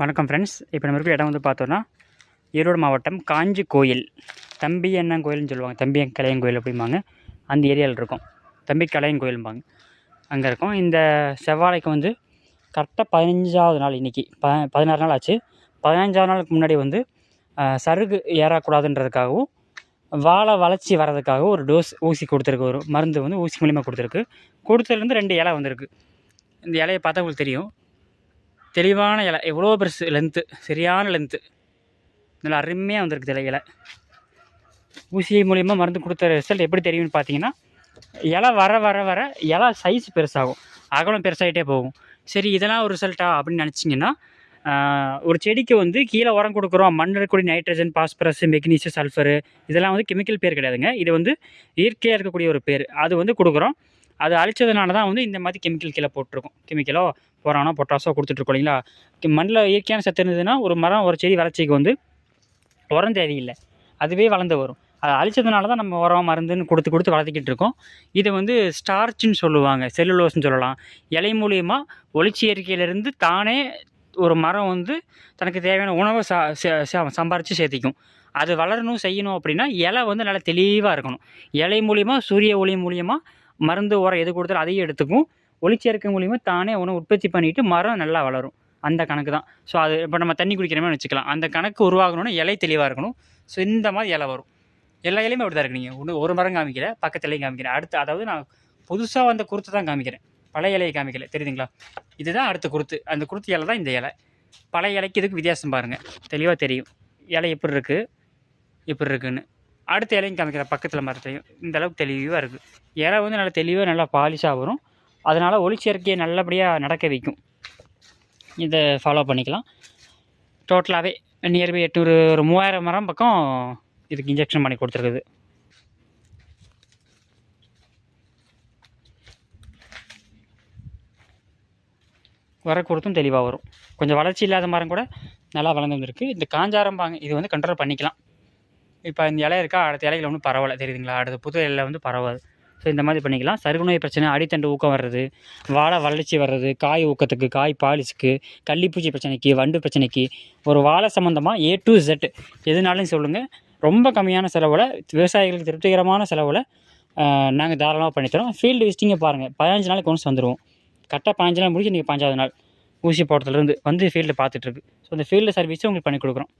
வணக்கம் ஃப்ரெண்ட்ஸ். இப்போ நம்ம இருக்கிற இடம் வந்து பார்த்தோன்னா ஈரோடு மாவட்டம் காஞ்சி கோயில், தம்பி அண்ணன் கோயில்னு சொல்லுவாங்க. தம்பி கலையன் கோயில் அப்படிம்பாங்க. அந்த ஏரியாவில் இருக்கும். தம்பி கலையன் கோயிலும்பாங்க. அங்கே இருக்கும். இந்த செவ்வாழைக்கு வந்து கரெக்டாக 15வது நாள் இன்றைக்கி 16 நாள் ஆச்சு. 15வது நாளுக்கு முன்னாடி வந்து சருகு ஏறக்கூடாதுன்றதுக்காகவும் வாழை வளர்ச்சி வர்றதுக்காகவும் ஒரு டோஸ் ஊசி கொடுத்துருக்கு. ஒரு மருந்து வந்து ஊசி மூலிமா கொடுத்துருக்கு. கொடுத்ததுலேருந்து 2 இலை வந்திருக்கு. இந்த இலையை பார்த்தா உங்களுக்கு தெரியும். தெளிவான இலை, எவ்வளோ பெருசு லென்த்து, சரியான லென்த்து, நல்லா அருமையாக வந்திருக்கு இலை. ஊசி மூலிமா மருந்து கொடுத்த ரிசல்ட் எப்படி தெரியும்னு பார்த்தீங்கன்னா, இலை வர வர வர இலை சைஸ் பெருசாகும், அகலம் பெருசாகிட்டே போகும். சரி, இதெல்லாம் ஒரு ரிசல்ட்டா அப்படின்னு நினச்சிங்கன்னா, ஒரு செடிக்கு வந்து கீழே உரம் கொடுக்குறோம், மண்ணில் இருக்கக்கூடிய நைட்ரஜன், பாஸ்பரஸ், மெக்னீசியம், சல்ஃபரு, இதெல்லாம் வந்து கெமிக்கல் பேர் கிடையாதுங்க. இது வந்து இயற்கையாக இருக்கக்கூடிய ஒரு பேர். அது வந்து கொடுக்குறோம். அது அழிச்சதுனால தான் வந்து இந்த மாதிரி கெமிக்கல் கீழே போட்டிருக்கோம். கெமிக்கலோ போரானோ பொட்டாசோ கொடுத்துட்ருக்கோம் இல்லைங்களா. மண்ணில் இயற்கையான சத்து இருந்ததுன்னா ஒரு மரம் ஒரு செடி வளர்ச்சிக்கு வந்து உரம் தேவையில்லை, அதுவே வளர்ந்து வரும். அதை அழிச்சதுனால தான் நம்ம உரம் மருந்துன்னு கொடுத்து வளர்த்திக்கிட்டு இருக்கோம். இதை வந்து ஸ்டார்ச்சுன்னு சொல்லுவாங்க, செல்லுலோஸ்ன்னு சொல்லலாம். இலை மூலியமாக ஒளிச்சேர்க்கையிலேருந்து தானே ஒரு மரம் வந்து தனக்கு தேவையான உணவை சம்பாரித்து சேர்த்திக்கும். அது வளரணும் செய்யணும் அப்படின்னா இலை வந்து நல்லா தெளிவாக இருக்கணும். இலை மூலிமா, சூரிய ஒளி மூலியமாக மருந்து உரம் எது கொடுத்தாலும் அதையும் எடுத்துக்கும். ஒளிச்சேர்க்கை மூலிமா தானே உணவு உற்பத்தி பண்ணிவிட்டு மரம் நல்லா வளரும். அந்த கணக்கு தான். ஸோ அது இப்போ நம்ம தண்ணி குடிக்கிறோமே வச்சுக்கலாம். அந்த கணக்கு உருவாகணும்னா இலை தெளிவாக இருக்கணும். ஸோ இந்த மாதிரி இலை வரும். எல்லா இலையுமே அப்படி தான் இருக்கு. நீங்கள் ஒரு மரம் காமிக்கல, பக்கத்துலேயும் காமிக்கிறேன். அடுத்து அதாவது நான் புதுசாக வந்த குருத்தை தான் காமிக்கிறேன், பழைய இலையை காமிக்கல. தெரியுதுங்களா? இதுதான் அடுத்த குருத்து. அந்த குருத்து இலை தான் இந்த இலை. பழைய இலைக்கு இதுக்கு வித்தியாசம் பாருங்கள், தெளிவாக தெரியும் இலை எப்படி இருக்குன்னு. அடுத்த இலையும் காமிக்கிறேன், பக்கத்தில் மரத்துலையும் இந்த அளவுக்கு தெளிவாக இருக்குது. இலை வந்து நல்லா தெளிவாக நல்லா பாலிஷாக வரும். அதனால் ஒளிச்சேர்க்கையை நல்லபடியாக நடக்க வைக்கும். இதை ஃபாலோ பண்ணிக்கலாம். டோட்டலாகவே நியர்பை 800 ஒரு 3000 மரம் பக்கம் இதுக்கு இன்ஜெக்ஷன் பண்ணி கொடுத்துருக்குது. வர கொடுத்தும் தெளிவாக வரும். கொஞ்சம் வளர்ச்சி இல்லாத மரம் கூட நல்லா வளர்ந்து வந்துருக்கு. இந்த காஞ்சாரம்பாங்க, இது வந்து கண்ட்ரோல் பண்ணிக்கலாம். இப்போ இந்த இலை இருக்கா, அடுத்த இலையில் ஒன்றும் பரவாயில்ல, தெரியுதுங்களா? அடுத்த புது இலையில் வந்து பரவாது. ஸோ இந்த மாதிரி பண்ணிக்கலாம். சருகுநோய் பிரச்சனை, அடித்தண்டு ஊக்கம் வர்றது, வாழை வளர்ச்சி வர்றது, காய் ஊக்கத்துக்கு, காய் பாலிஸுக்கு, கள்ளிப்பூச்சி பிரச்சனைக்கு, வண்டு பிரச்சனைக்கு, ஒரு வாழை சம்மந்தமாக A to Z எதுனாலும் சொல்லுங்கள். ரொம்ப கம்மியான செலவில், விவசாயிகளுக்கு திருப்திகரமான செலவில் நாங்கள் தாராளமாக பண்ணித்தரோம். ஃபீல்டு விசிட்டிங்கை பாருங்கள். 15 நாளைக்கு ஒன்ஸ் வந்துடுவோம். கரெக்டாக 15 நாள் முடிஞ்சு நீங்கள் 15வது நாள் ஊசி போட்டதுலேருந்து வந்து ஃபீல்டு பார்த்துட்ருக்கு. ஸோ இந்த ஃபீல்டு சர்வீஸும் உங்களுக்கு பண்ணி கொடுக்குறோம்.